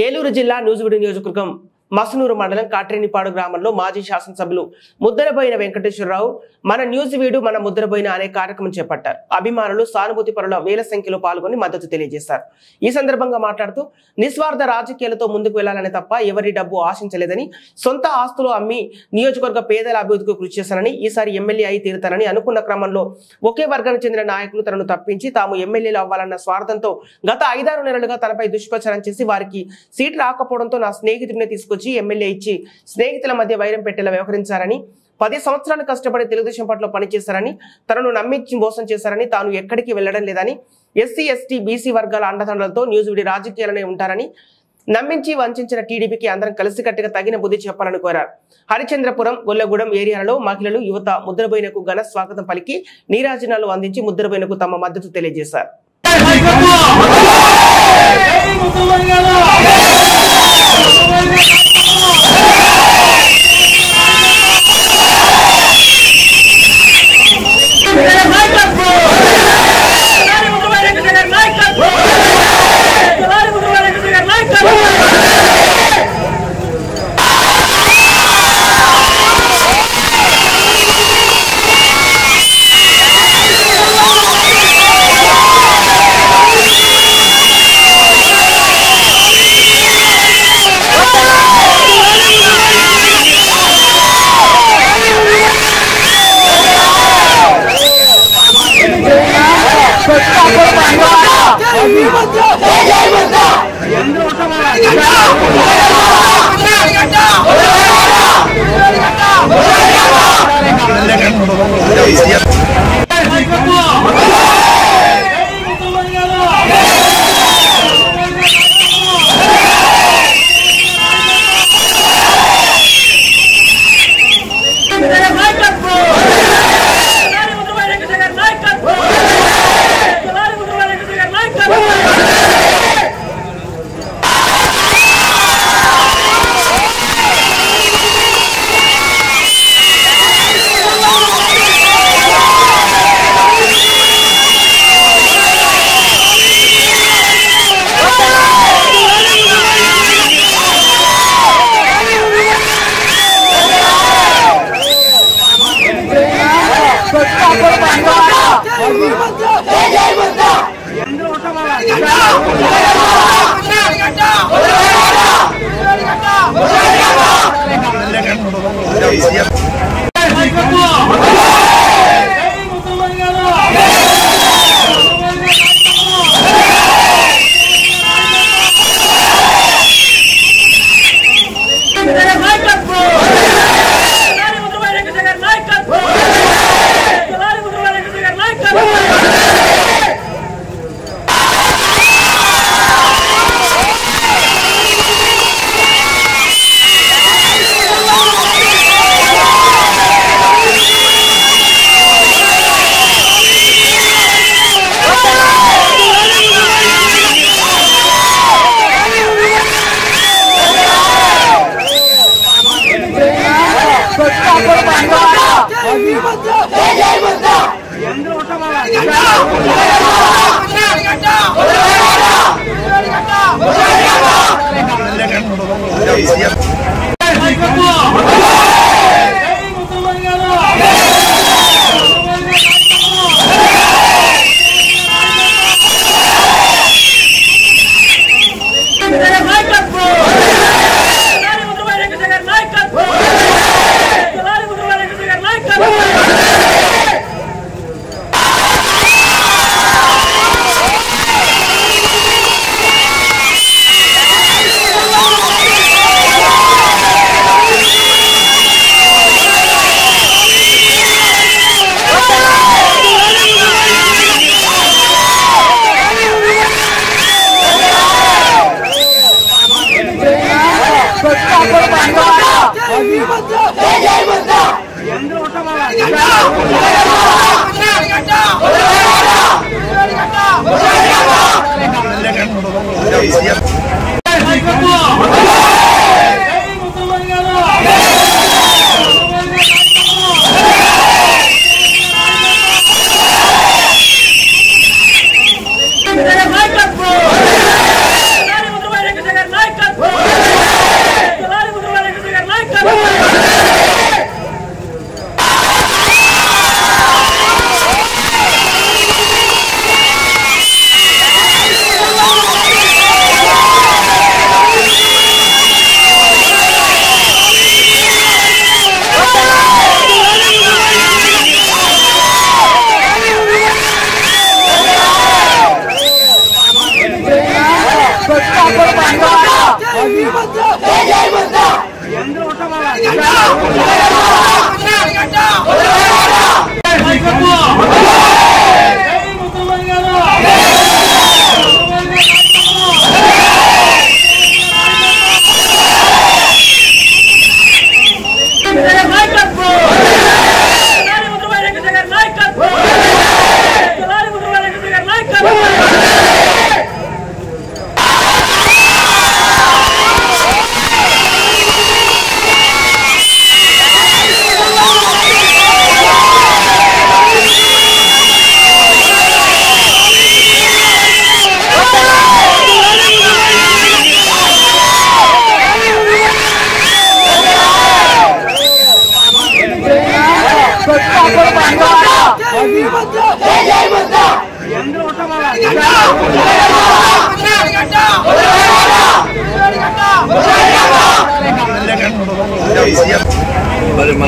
ఏలూరు జిల్లా నూజివీడు నియోజకవర్గం మసనూరు మండలం కాట్రేనిపాడు గ్రామంలో మాజీ శాసనసభ్యులు ముద్దరబోయిన వెంకటేశ్వరరావు మన నూజివీడు మన ముద్దరబోయిన అనే కార్యక్రమం చేపట్టారు. అభిమానులు సానుభూతి పరుల వేల సంఖ్యలో పాల్గొని మద్దతు తెలియజేశారు. ఈ సందర్భంగా మాట్లాడుతూ నిస్వార్థ రాజకీయాలతో ముందుకు వెళ్లాలని తప్ప ఎవరి డబ్బు ఆశించలేదని, సొంత ఆస్తులు అమ్మి నియోజకవర్గ పేదల అభివృద్ధికి కృషి చేశానని, ఈసారి ఎమ్మెల్యే అయి తీరుతానని అనుకున్న క్రమంలో ఒకే వర్గానికి చెందిన నాయకులు తనను తప్పించి తాము ఎమ్మెల్యేలు అవ్వాలన్న స్వార్థంతో గత 5-6 నెలలుగా తనపై దుష్ప్రచారం చేసి వారికి సీట్ రాకపోవడంతో నా స్నేహితుడిని తీసుకొచ్చి ఎమ్మెల్యే ఇచ్చి స్నేహితుల మధ్య వైరం పెట్టేలా వ్యవహరించారని, 10 సంవత్సరాలు కష్టపడి తెలుగుదేశం పార్టీలో పనిచేశారని, తనను నమ్మించి మోసం చేశారని, తాను ఎక్కడికి వెళ్లడం లేదని, ఎస్సీ ఎస్టీ బీసీ వర్గాల అండదండలతో న్యూజివీడు రాజకీయాలనే ఉంటారని, నమ్మించి వంచిన టీడీపీకి అందరం కలిసికట్టుగా తగిన బుద్ధి చెప్పాలని కోరారు. హరిచంద్రపురం, గొల్లగూడెం ఏరియాలలో మహిళలు, యువత ముద్దరబోయినకు ఘన స్వాగతం పలికి నీరాజనాలు అందించి ముద్దరబోయినకు తమ మద్దతు తెలియజేశారు.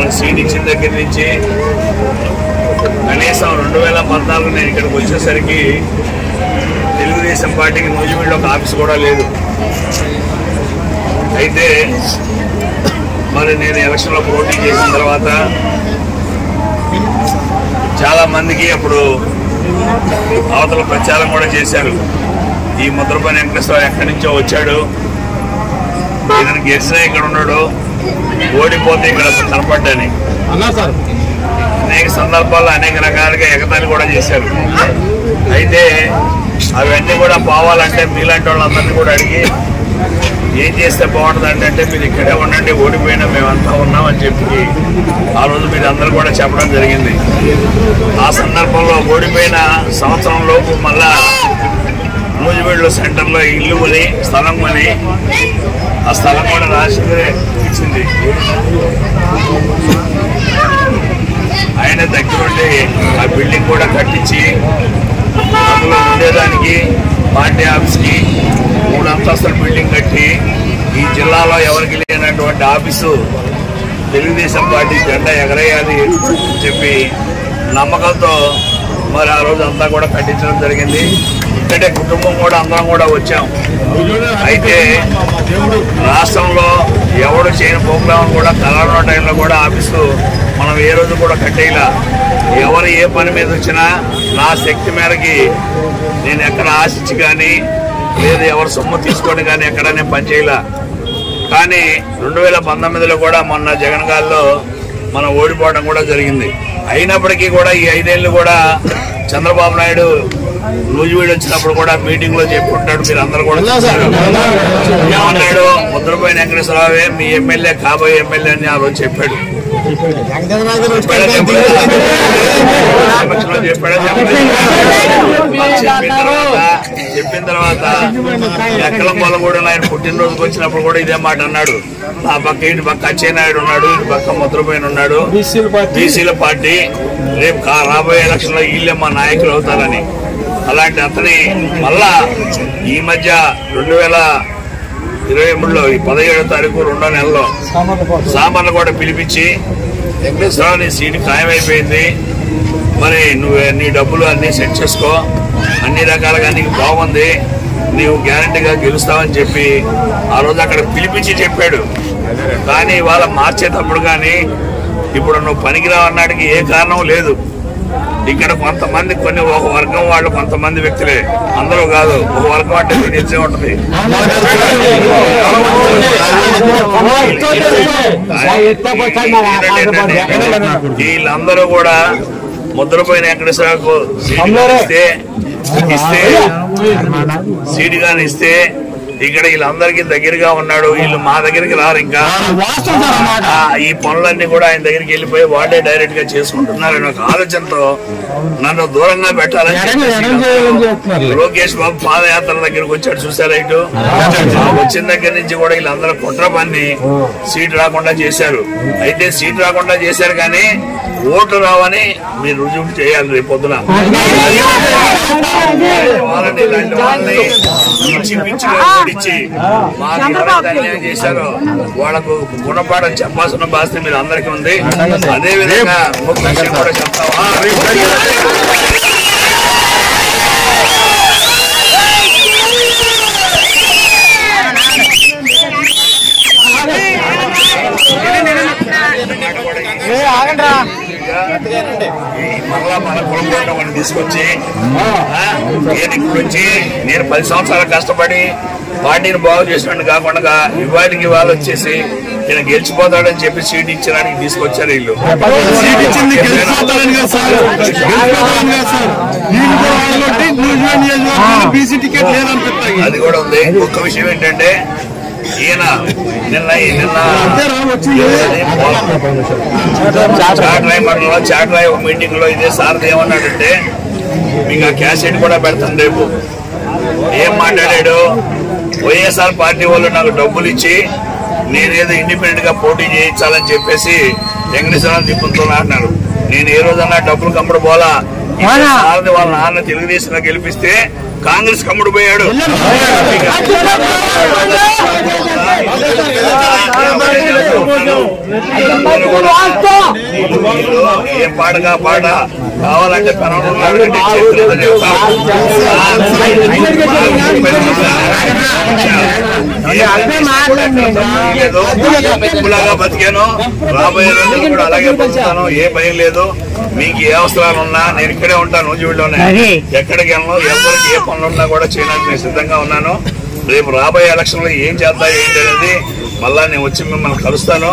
మనకు సీట్ ఇచ్చిన దగ్గర నుంచి కనీసం 2014 నేను ఇక్కడికి వచ్చేసరికి తెలుగుదేశం పార్టీకి నూజివీడులో ఒక ఆఫీస్ కూడా లేదు. అయితే మరి నేను ఎలక్షన్లో పోటీ చేసిన తర్వాత చాలా మందికి అప్పుడు అవతల ప్రచారం కూడా చేశారు. ఈ ముద్రపల్లి వెంకటేశ్వరరావు ఎక్కడి నుంచో వచ్చాడు, ఈయన గెలిచినా ఇక్కడ ఉన్నాడు, ఓడిపోతే ఇక్కడ కనపడ్డాని అనేక సందర్భాల్లో అనేక రకాలుగా ఎగతాళి కూడా చేశారు. అయితే అవన్నీ కూడా పోవాలంటే మీలాంటి వాళ్ళందరినీ కూడా అడిగి ఏం చేస్తే బాగుంటుంది అంటే మీరు ఇక్కడే ఉండండి, ఓడిపోయినా మేమంతా ఉన్నామని చెప్పి ఆ రోజు మీరు అందరూ కూడా చెప్పడం జరిగింది. ఆ సందర్భంలో ఓడిపోయిన సంవత్సరం లోపు మళ్ళా నూజివీడులో సెంటర్లో ఇల్లు కొని స్థలం కొని ఆ స్థలం కూడా రాజశేఖరే ఇచ్చింది. ఆయన దగ్గరుండి ఆ బిల్డింగ్ కూడా కట్టించి అందులో ఉండేదానికి పార్టీ ఆఫీస్కి 3 అంతస్తుల బిల్డింగ్ కట్టి ఈ జిల్లాలో ఎవరికి లేనటువంటి ఆఫీసు తెలుగుదేశం పార్టీ జెండా ఎగరేయాలి చెప్పి నమ్మకంతో మరి ఆ రోజు అంతా కూడా కట్టించడం జరిగింది. ఇక్కడే కుటుంబం కూడా అందరం కూడా వచ్చాం. అయితే రాష్ట్రంలో ఎవడు చేయని ప్రోగ్రాం కూడా కరోనా టైంలో కూడా ఆఫీసు మనం ఏ రోజు కూడా కట్టేలా, ఎవరు ఏ పని మీద వచ్చినా నా శక్తి మేరకి నేను ఎక్కడ ఆశించి కానీ లేదు ఎవరు సొమ్ము తీసుకొని కానీ ఎక్కడ నేను పనిచేయలా. కానీ 2019లో కూడా మొన్న జగన్ గారిలో మనం ఓడిపోవడం కూడా జరిగింది. అయినప్పటికీ కూడా ఈ 5 ఏళ్ళు కూడా చంద్రబాబు నాయుడు నూజివీడు వచ్చినప్పుడు కూడా మీటింగ్ లో చెప్పుకుంటాడు, మీరు అందరూ కూడా ఏమన్నాడు, ముద్రపల్లి వెంకటేశ్వరరావే మీ ఎమ్మెల్యే కాబోయే ఎమ్మెల్యే అని ఆ రోజు చెప్పాడు. చెప్పిన తర్వాత ఎక్కల మొలగూడలో ఆయన పుట్టినరోజుకి వచ్చినప్పుడు కూడా ఇదే మాట అన్నాడు. నా పక్క ఇటు పక్క అచ్చెన్నాయుడు ఉన్నాడు, ఇటు పక్క ముద్రపల్లి ఉన్నాడు, బీసీల పార్టీ రేపు రాబోయే ఎలక్షన్ లో వీళ్ళే మా నాయకులు అవుతారని. అలాంటి అతని మళ్ళా ఈ మధ్య 2023లో 17వ తారీఖు 2వ నెలలో సామాన్లు కూడా పిలిపించి వెంకటేశ్వరరావు నీ సీటు ఖాయమైపోయింది, మరి నువ్వు నీ డబ్బులు అన్నీ సెట్ చేసుకో, అన్ని రకాలుగా నీకు బాగుంది, నీవు గ్యారంటీగా గెలుస్తావని చెప్పి ఆ రోజు అక్కడ పిలిపించి చెప్పాడు. కానీ ఇవాళ మార్చేటప్పుడు కానీ ఇప్పుడు నువ్వు పనికిరావన్నాడికి ఏ కారణం లేదు. ఇక్కడ కొంతమంది ఒక వర్గం వాళ్ళు కొంతమంది వ్యక్తులే, అందరూ కాదు. ఒక వర్గం అంటే మీకు తెలిసే ఉంటుంది. వీళ్ళందరూ కూడా ముద్రపల్లి వెంకటేశ్వరరావుకు సీటు గాని ఇస్తే ఇక్కడ వీళ్ళందరికీ దగ్గరగా ఉన్నాడు, వీళ్ళు మా దగ్గరికి రారు. ఇంకా ఈ పనులన్నీ కూడా ఆయన దగ్గరికి వెళ్ళిపోయి వాడే డైరెక్ట్ గా చేసుకుంటున్నారని ఒక ఆలోచనతో నన్ను దూరంగా పెట్టాలని లోకేష్ బాబు పాదయాత్ర దగ్గరికి వచ్చాడు. చూసారా ఇటు వచ్చిన దగ్గర నుంచి కూడా వీళ్ళందరూ కుట్ర పన్ని సీటు రాకుండా చేశారు. అయితే సీటు రాకుండా చేశారు కానీ ఓటు రావని మీరు రుజువు చేయాలి. రేపు పొద్దున వాళ్ళని ఇలాంటి వాళ్ళని ఓడిచ్చి అన్యాయం చేశారు, వాళ్ళకు గుణపాఠం చెప్పాల్సిన బాధ్యత మీరు అందరికీ ఉంది. అదే విధంగా ముఖ్య విషయం కూడా చెప్తావా, మళ్ళా మన కులం తీసుకొచ్చి నేను ఇప్పుడు వచ్చి నేను 10 సంవత్సరాలు కష్టపడి పార్టీని బాగు చేసినట్టు కాకుండా ఇవాటికి వాళ్ళు వచ్చేసి నేను గెలిచిపోతాడని చెప్పి సీట్ ఇచ్చడానికి తీసుకొచ్చారు వీళ్ళు. అది కూడా ఉంది. ఒక్క విషయం ఏంటంటే ఈయన నిన్న చాట్రాయ్ మండలంలో చాట్రాయ్ ఒక మీటింగ్ లో ఇదే సారథి ఏమన్నాడంటే, మీకు ఆ క్యాసెట్ కూడా పెడతాను రేపు. ఏం మాట్లాడాడు, వైఎస్ఆర్ పార్టీ వాళ్ళు నాకు డబ్బులు ఇచ్చి నేనేదో ఇండిపెండెంట్ గా పోటీ చేయించాలని చెప్పేసి వెంకటేశ్వరరావు తిప్పుతున్నా అన్నారు. నేను ఏ రోజన్నా డబ్బులు కమ్మడు పోలా. సారథి వాళ్ళ నాన్న తెలుగుదేశంలో గెలిపిస్తే కాంగ్రెస్ కమ్ముడు పోయాడు. ఏ పాడగా పాట కావాలంటే లాగా బతికాను, రాబోయే రోజులు కూడా అలాగే బతుకుతాను. ఏ భయం లేదు. మీకు ఏ అవసరాలు ఉన్నా నేను ఇక్కడే ఉంటాను. నూజివీడులోనే ఎక్కడికి వెళ్ళను. ఎవరికి ఏ పనులు ఉన్నా కూడా చేయడానికి నేను సిద్ధంగా ఉన్నాను. రేపు రాబోయే ఎలక్షన్ లో ఏం చేద్దాం ఏంటి అనేది మళ్ళా నేను వచ్చి మిమ్మల్ని కలుస్తాను.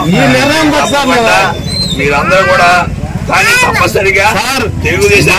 మీరందరూ కూడా కానీ తప్పనిసరిగా తెలుగుదేశం